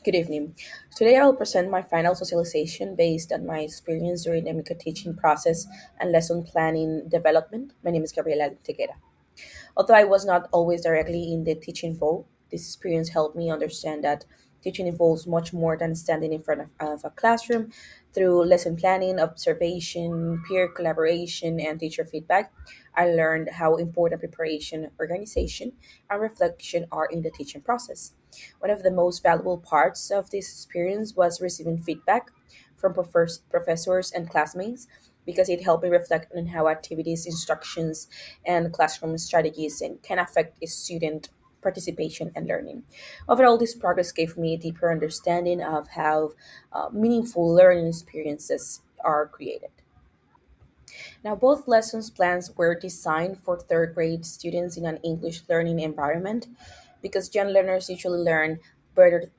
Good evening. Today I will present my final socialization based on my experience during the Microteaching process and lesson planning development. My name is Gabriela Teguera. Although I was not always directly in the teaching role, this experience helped me understand that teaching involves much more than standing in front of a classroom. Through lesson planning, observation, peer collaboration, and teacher feedback, I learned how important preparation, organization, and reflection are in the teaching process. One of the most valuable parts of this experience was receiving feedback from professors and classmates because it helped me reflect on how activities, instructions, and classroom strategies can affect a student participation and learning. Overall, this progress gave me a deeper understanding of how meaningful learning experiences are created. Now, both lessons plans were designed for third grade students in an English learning environment because young learners usually learn better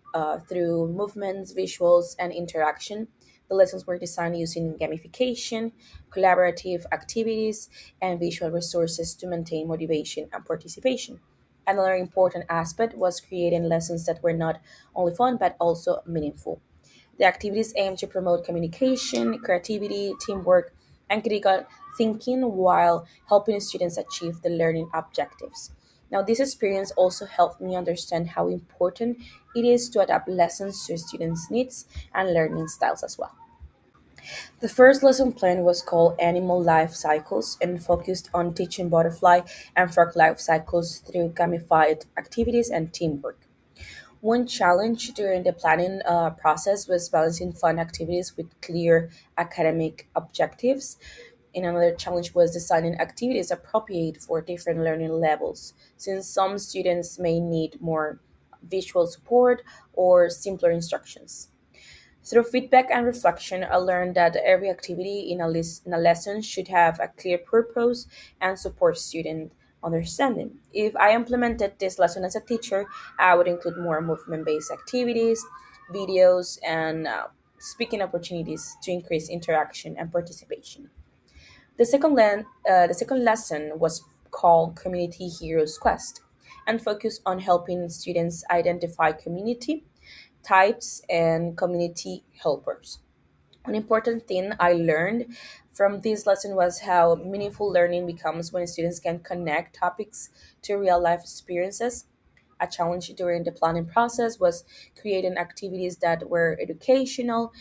through movements, visuals, and interaction. The lessons were designed using gamification, collaborative activities, and visual resources to maintain motivation and participation. Another important aspect was creating lessons that were not only fun but also meaningful. The activities aim to promote communication, creativity, teamwork, and critical thinking while helping students achieve the learning objectives. Now, this experience also helped me understand how important it is to adapt lessons to students' needs and learning styles as well. The first lesson plan was called Animal Life Cycles and focused on teaching butterfly and frog life cycles through gamified activities and teamwork. One challenge during the planning process was balancing fun activities with clear academic objectives. And another challenge was designing activities appropriate for different learning levels, since some students may need more visual support or simpler instructions. Through feedback and reflection, I learned that every activity in a lesson should have a clear purpose and support student understanding. If I implemented this lesson as a teacher, I would include more movement based activities, videos, and speaking opportunities to increase interaction and participation. The second lesson was called Community Heroes Quest and focused on helping students identify community types and community helpers. An important thing I learned from this lesson was how meaningful learning becomes when students can connect topics to real life experiences. A challenge during the planning process was creating activities that were educational,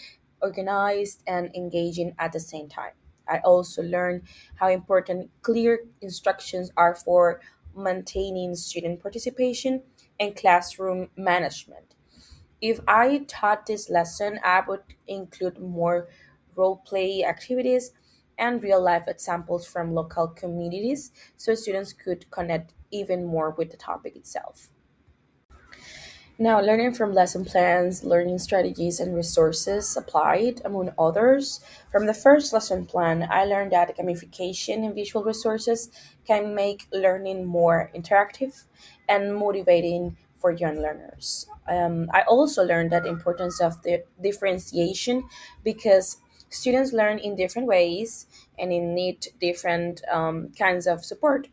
organized, and engaging at the same time. I also learned how important clear instructions are for maintaining student participation and classroom management. If I taught this lesson, I would include more role play activities and real life examples from local communities so students could connect even more with the topic itself. Now, learning from lesson plans, learning strategies, and resources applied, among others. From the first lesson plan, I learned that gamification and visual resources can make learning more interactive and motivating for young learners. I also learned that importance of the differentiation because students learn in different ways and in need different kinds of support.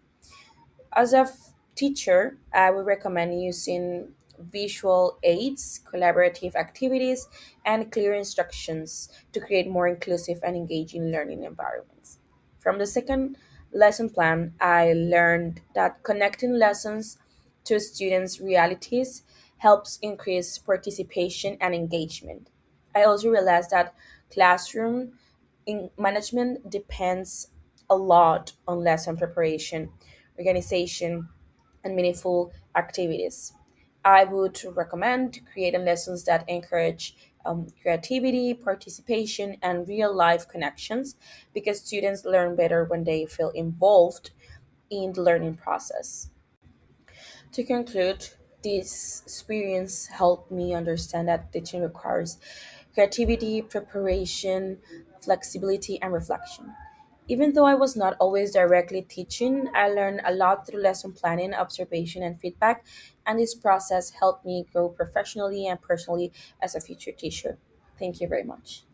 As a teacher, I would recommend using visual aids, collaborative activities, and clear instructions to create more inclusive and engaging learning environments. From the second lesson plan, I learned that connecting lessons to students' realities helps increase participation and engagement. I also realized that classroom in management depends a lot on lesson preparation, organization, and meaningful activities. I would recommend creating lessons that encourage creativity, participation, and real life connections because students learn better when they feel involved in the learning process. To conclude, this experience helped me understand that teaching requires creativity, preparation, flexibility, and reflection. Even though I was not always directly teaching, I learned a lot through lesson planning, observation, and feedback, and this process helped me grow professionally and personally as a future teacher. Thank you very much.